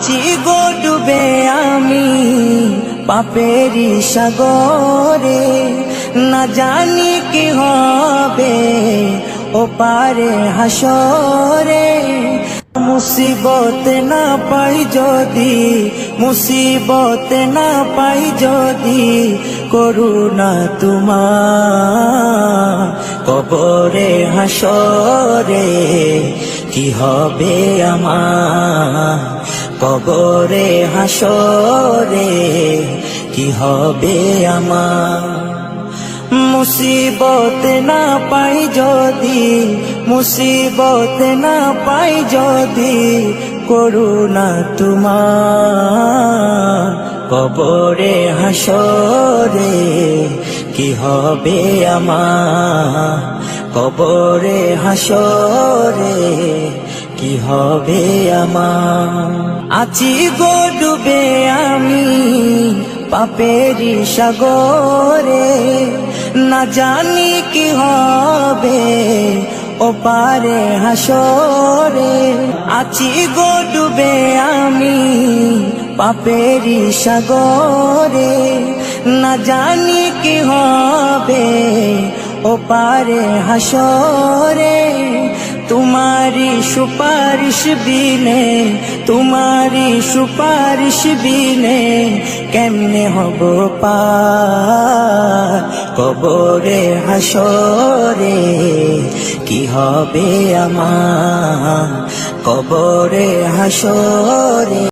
আছি গো ডুবে আমি পাপেরি সাগরে, না জানি কি হবে ও পারে হাসরে। মুসিবত না পাই যদি, মুসিবত না পাই যদি, করুণা তোমার কবরে হাসরে কি হবে আমার, কবরে হাসরে কি হবে আমার। মুসিবত না পাই যদি, মুসিবত না পাই যদি, করুণা তোমার কবরে হাসরে কি হবে আমার, কবরে হাসরে কি হবে আমার। আছি গো ডুবে আমি পাপেরি সাগরে, না জানি কি হবে ও পারে হাসরে। আছি গো ডুবে আমি পাপেরি সাগরে, না জানি কি হবে ও পারে হাসরে। তোমারি সুপারিশ বিনে, তোমারি সুপারিশ বিনে কেমনে হব পার, কবরে হাসরে কি হবে আমার, কবরে হাসরে।